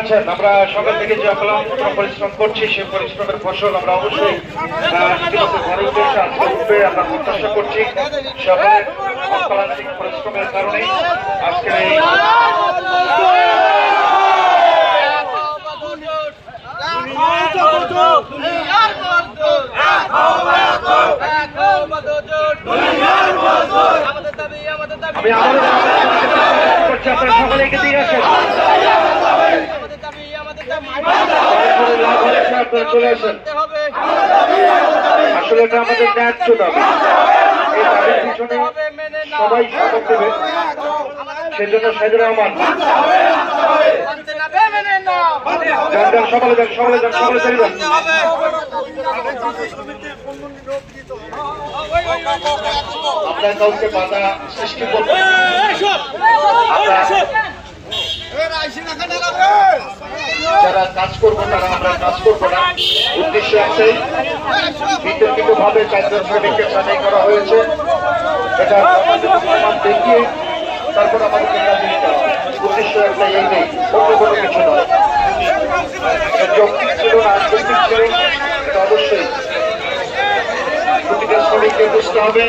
পাচ্ছেন আমরা সকাল থেকে যে পরিশ্রম করছি সেই পরিশ্রমের ফসল আমরা অবশ্যই ঘরে উঠে আজকে উঠবে আমরা প্রত্যাশা করছি সকলের অক্লান্তিক পরিশ্রমের কারণে আজকের এই আমি আপনারা সকলে এগিয়ে দিয়ে আসেন চলে আসেন আসলে এটা আমাদের ন্যায্য দাবি এই দাবির পিছনে সবাই সমর্থ দেবে সেজন্য সাইদুর রহমান সকলে যান সকলে যান সকলে চলে যান আপনার কাউকে বাধা সৃষ্টি করবেন যারা কাজ করবো তারা আমরা কাজ করবো না উদ্দেশ্য একটাই বিতর্কিত ভাবে 4 জন শ্রমিককে ছাঁটাই করা হয়েছে এটা প্রমাণ দেখিয়ে তারপর আমাদেরকে কাজে নিতে হবে উদ্দেশ্য একটাই এই নেই অন্য কোনো কিছু নয় যৌক্তিক ছিল না যৌক্তিক ছিল এটা অবশ্যই প্রতিটা শ্রমিককে বুঝতে হবে